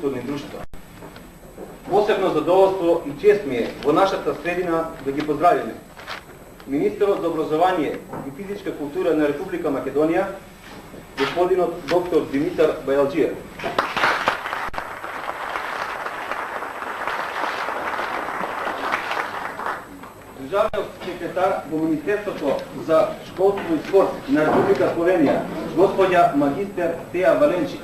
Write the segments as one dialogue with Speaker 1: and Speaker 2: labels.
Speaker 1: културни друштва. Посебно задоволство и чест ми е во нашата средина да ги поздравиме министерот за образование и физичка култура на Република Македонија, господинот доктор Димитар Бајалџиев. Државниот секретар во Министерството за школство и спорт на Република Словенија, господја магистер Теја Валенчич.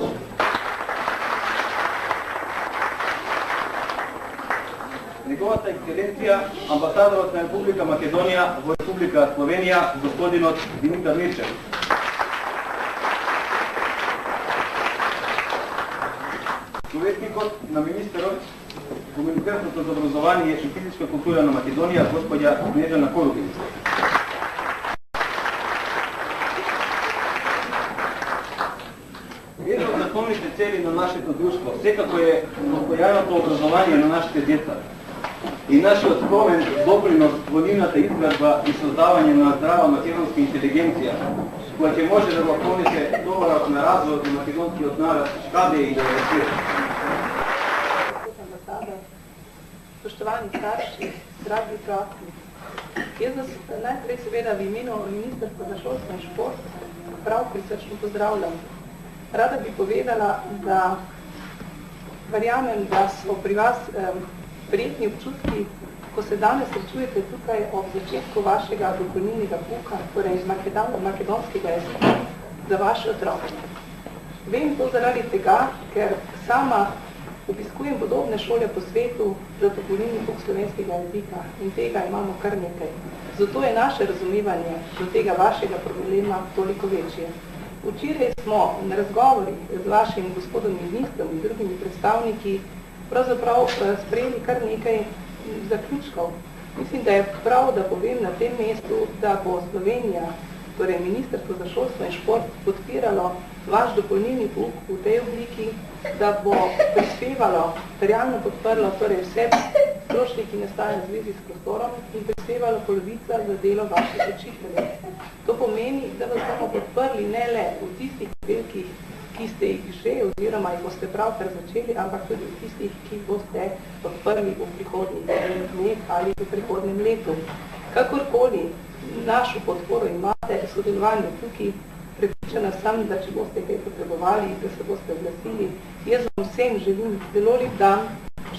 Speaker 1: Неговата екселенција, амбасадорот на Република Македонија во Република Словенија, господинот Димитар Мирчев. Советникот на министерот во Министерството за образование и физичка култура на Македонија, господја Снежана Корубин. Една од основните цели на нашето друштво секако е постојаното образование на нашите деца и нашиот скромен допринос во нивната изградба и создавање на здрава македонска интелигенција, која ќе може да го понесе товарот на развојот на македонскиот народ каде и да ја свири.
Speaker 2: Spoštovani starši, dragi otroci, jaz vas najprej seveda v imenu Ministrstva za šolstvo in šport prav prisrčno pozdravljam. Rada bi povedala, da verjamem, da so pri vas prijetni občutki, ko se danes srečujete tukaj ob začetku vašega dopolnilnega pouka, torej iz makedonskega jezika, za vaše otroke. Vem to zaradi tega, ker sama obiskujem podobne šole po svetu za dopolnilni pouk slovenskega jezika in tega imamo kar nekaj. Zato je naše razumevanje do tega vašega problema toliko večje. Včeraj smo na razgovorih z vašim gospodom ministrom in drugimi predstavniki pravzaprav sprejeli kar nekaj zaključkov. Mislim, da je prav, da povem na tem mestu, da bo Slovenija, torej Ministrstvo za šolstvo in šport, podpiralo vaš dopolnilni pouk v tej obliki, da bo prispevalo, realno podprlo torej vse stroške, ki nastajajo v zvezi s prostorom in prispevalo polovica za delo vaših učiteljev. To pomeni, da vas bomo podprli ne le v tistih delkih, ki ste jih že oziroma jih boste pravkar začeli, ampak tudi v tistih, ki jih boste podprli v prihodnjih dneh ali v prihodnjem letu. Kakorkoli našo podporo imate v sodelovanju tukaj, prepričana sem, da če boste kaj potrebovali, da se boste oglasili. Jaz vam vsem želim zelo lep dan,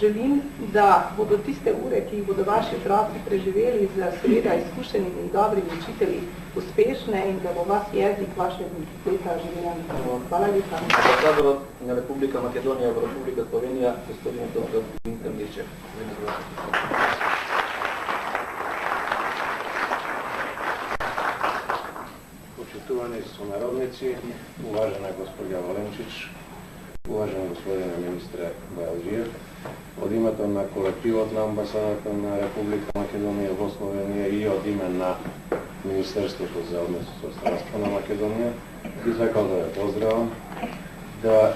Speaker 2: želim, da bodo tiste ure, ki jih bodo vaši otroci preživeli z seveda izkušenimi in dobrimi učitelji, uspešne in da bo vas jezik vašega leta živela. Hvala lepa.
Speaker 1: Ambasadorot na Republika Македонија во Република Словенија, господин доктор Димитар Мирчев.
Speaker 3: Почитувани сонародници, уважена госпоѓа Валенчич, уважен господине министре Бајалџиев, од името на колективот на амбасадата на Република Македонија во Словенија и од име на Министерството за односи со странство на Македонија, би сакал да ве поздравам, да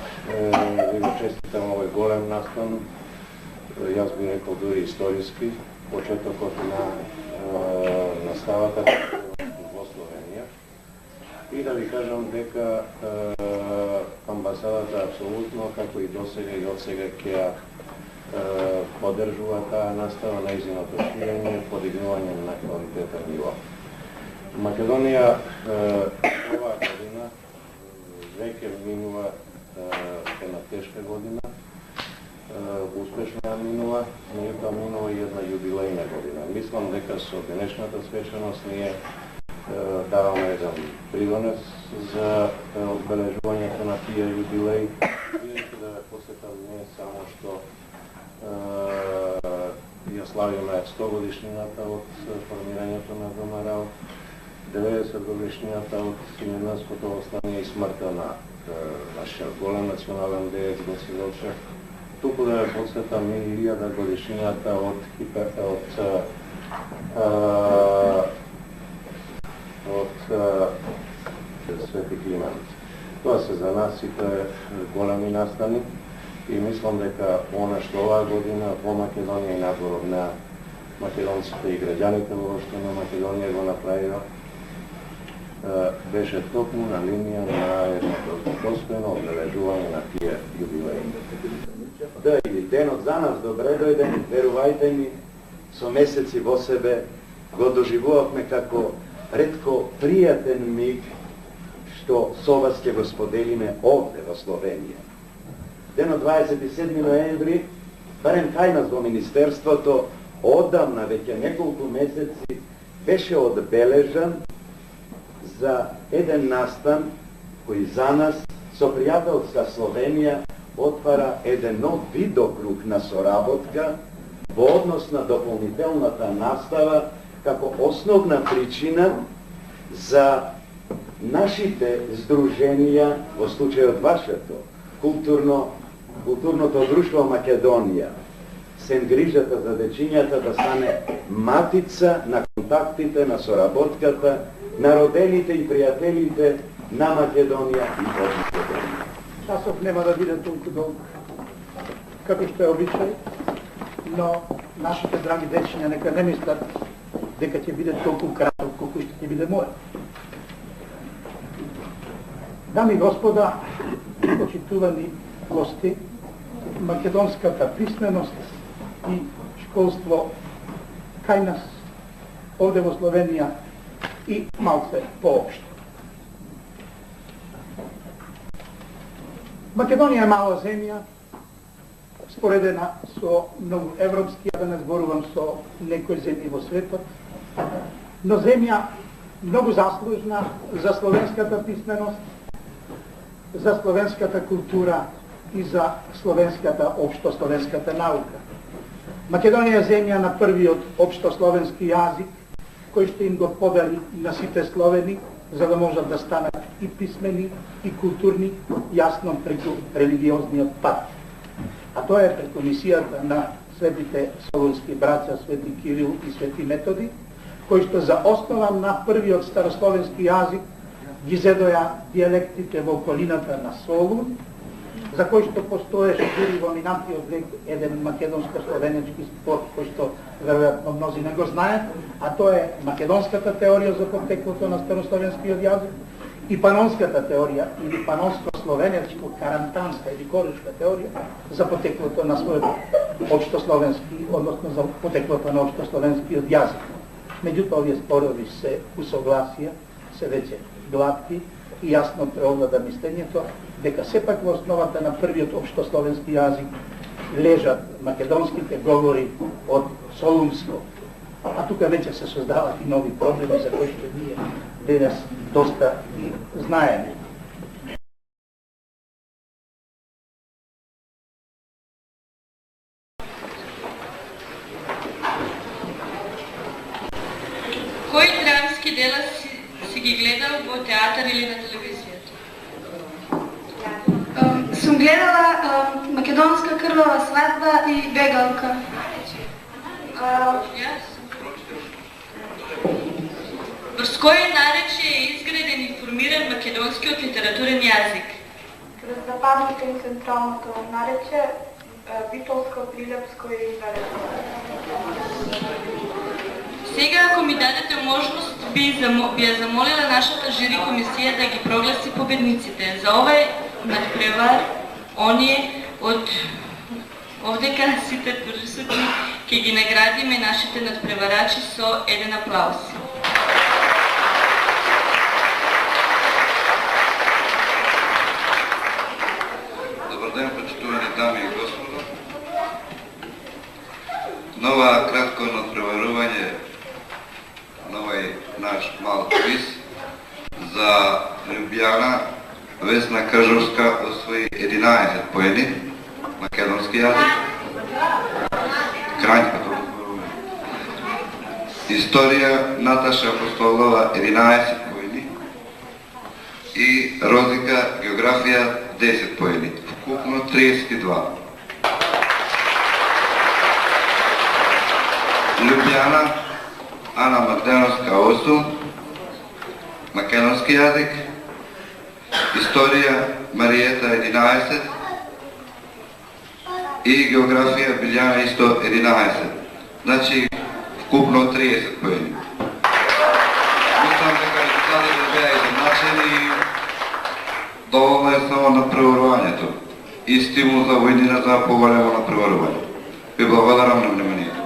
Speaker 3: ви го честитам овој голем настан, јас би рекол дури историски, почетокот на наставата во Словенија. И да ви кажам дека амбасадата апсолутно, како и досега и одсега, ќе поддржува таа настава на нејзиното ширење, подигнување на квалитетен ниво. Македонија оваа година веќе минува една тешка година, успешно ја минува, меѓутоа минува и една јубилејна година. Мислам дека со денешната свечаност ние даваме еден придонес за одбележувањето на тие јубилеи, бидејќи да посетам не само што ја славиме 100 годишнината од формирањето на ВМРО, 90 годишнината од Симеонското восстание и смртта на нашиот голем национален деец Гоце Делчев, туку да ја подсетам и 1000 годишнината од Свети Климент. Тоа се за нас сите големи настани и мислам дека она што оваа година во Македонија и надворот на македонците и граѓаните во на Македонија го направија, беше токму на линија на едното достојно одбележување на тие јубилеи.
Speaker 4: Да, или денот за нас добре дојден, верувајте ми, со месеци во себе го доживувавме како ретко пријатен миг што со вас ќе го споделиме овде во Словенија. Денот 27 ноември, барем кај нас во Министерството, одамна, веќе неколку месеци, беше одбележан за еден настан кој за нас, со пријателска Словенија, отвара еден нов видокруг на соработка во однос на дополнителната настава како основна причина за нашите здруженија, во случајот вашето, културното друштво Македонија, се грижата за дечињата да стане матица на контактите, на соработката, на родените и пријателите на Македонија и од Македонија.
Speaker 5: Часов нема да биде толку долг, како што е обичај, но нашите драги дечиња нека не мислат дека ќе биде толку краток колку што ќе биде моје. Дами и господа, почитувани гости, македонската писменост и школство кај нас, овде во Словенија и малце поопшто. Македонија е мала земја, споредена со многу европски, да не зборувам со некои земји во светот, но земја многу заслужна за словенската писменост, за словенската култура и за словенската општословенската наука. Македонија е земја на првиот општословенски јазик, кој што им го подали на сите словени, за да можат да станат и писмени, и културни, јасно преку религиозниот пат. А тоа е преку мисијата на светите солунски браќа, свети Кирил и свети Методи, кои што за основа на првиот старословенски јазик ги зедоја дијалектите во околината на Солун, за кој што постоеше дури во минатиот век еден македонско-словенечки спор, кој што веројатно мнози не го знаат, а тоа е македонската теорија за потеклото на старословенскиот јазик и панонската теорија или панонско-словенечко карантанска или корушка теорија за потеклото на својот општословенски, односно за потеклото на општословенскиот јазик. Меѓутоа, овие спорови се усогласија, се веќе глатки и јасно преовлада мислењето дека сепак во основата на првиот општословенски јазик лежат македонските говори од Солунско. А тука веќе се создават и нови проблеми за кои што ние денес доста ги знаеме.
Speaker 6: Кои драмски дела си ги гледал во театар или на телевизијата?
Speaker 7: Сум гледала Македонска крвава свадба и Бегалка.
Speaker 6: Врз кој наречие е изграден и формиран македонскиот литературен јазик?
Speaker 7: Врз западното и централното наречие Битолско, Прилепско и Велеско.
Speaker 6: Сега, ако ми дадете можност, би ја замолила нашата жири комисија да ги прогласи победниците. За овај надпревар, оние од овдека сите присутни ќе ги наградиме нашите надпреварачи со еден аплауз.
Speaker 8: Добар ден, почитувани дами и господа. Нова кратко надпреварување на овај наш мал квиз за Љубљана. Весна Кажовска освои 11 поени, македонски јазик. Крањкото надпреварување. Историја Наташа Апостолова 11 поени и Розика географија 10 поени. Вкупно 32. Љубљана Ана Магденовска 8, македонски јазик. Историја Маријета 11 и географија Билјана исто 11. Значи, вкупно 30 поени. Мислам дека резултатите беа изjednačени и доволно е само на преварувањето. и стимул за воедината поголемо натпреварување. Ви благодарам на вниманието.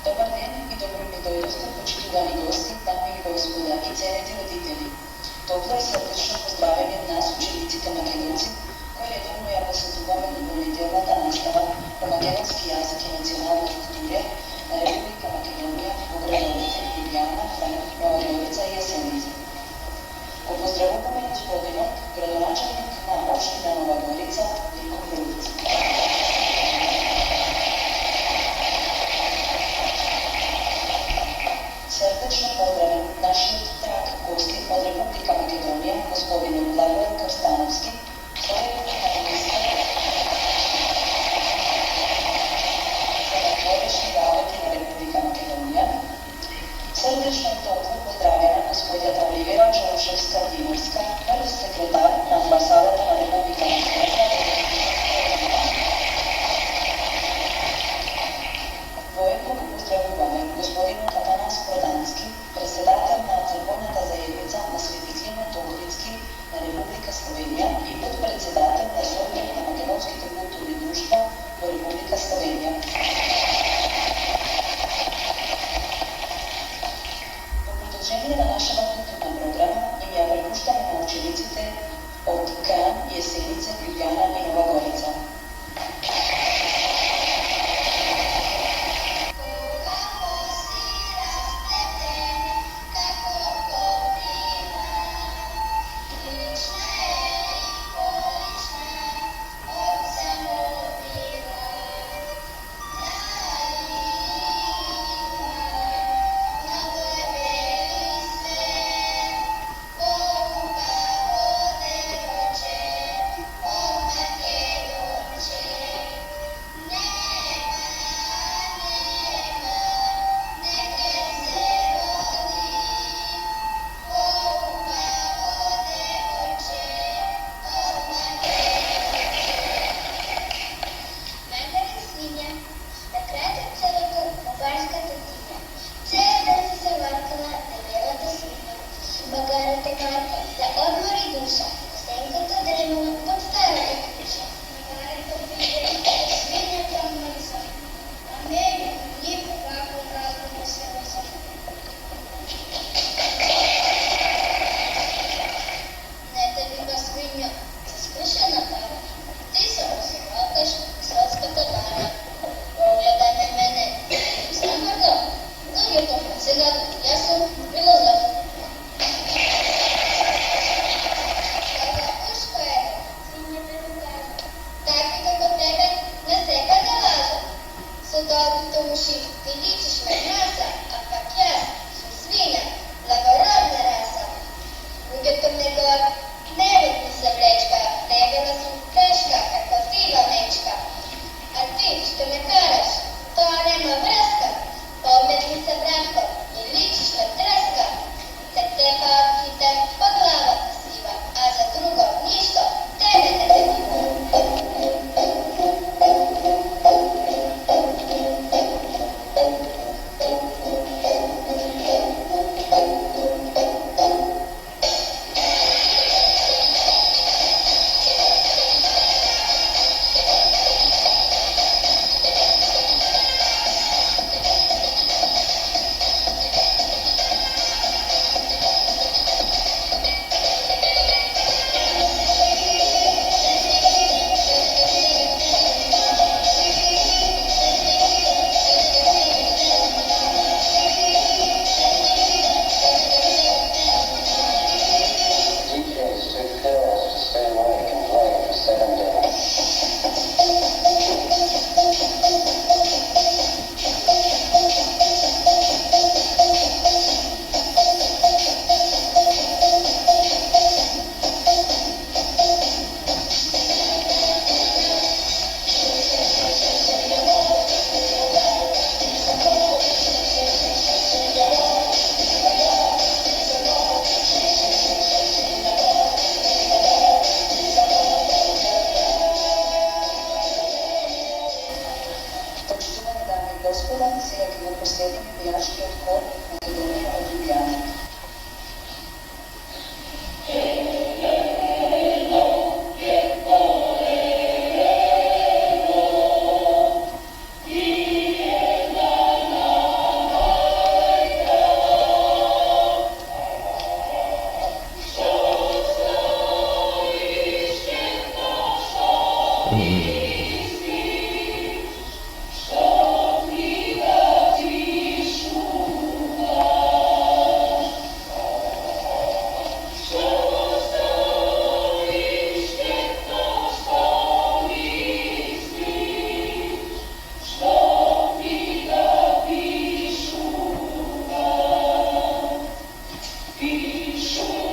Speaker 9: Добар ден и добро ми дојдовте, почитувани гости, дами и господа и ценети родители. Топло и срдечно поздравени од нас, учениците македонци, кои редовно ја посетуваме дополнителната настава по македонски јазик и национална култура на Република Македонија во градовите Ljubljana, Франк, Нова Гoriца и Јасеница. Го поздравуваме господинот, градоначалник на општина Нова Горица, Вико Грубиц. Срдечно поздравен нашиот драг гости од Република Македонија, господинот Благојан Крстановски, советник на министар за надворешни работи на Република Македонија. Срдечно и топло поздравена господјата Оливера Джорушевска-Димовска, прв секретар на амбасадата на Република Македонија. Воедно го поздравуваме господинот Атанас Продански, председател на Црковната заедница на Свети Климент Охридски на Република Словенија и подпредседател на Советот на македонските културни друштва во Република Словенија. Во продолжение на нашата културна програма им ја препуштаме на учениците од Кран, Јесеница, Ljubljana и Нова Горица. Thank you.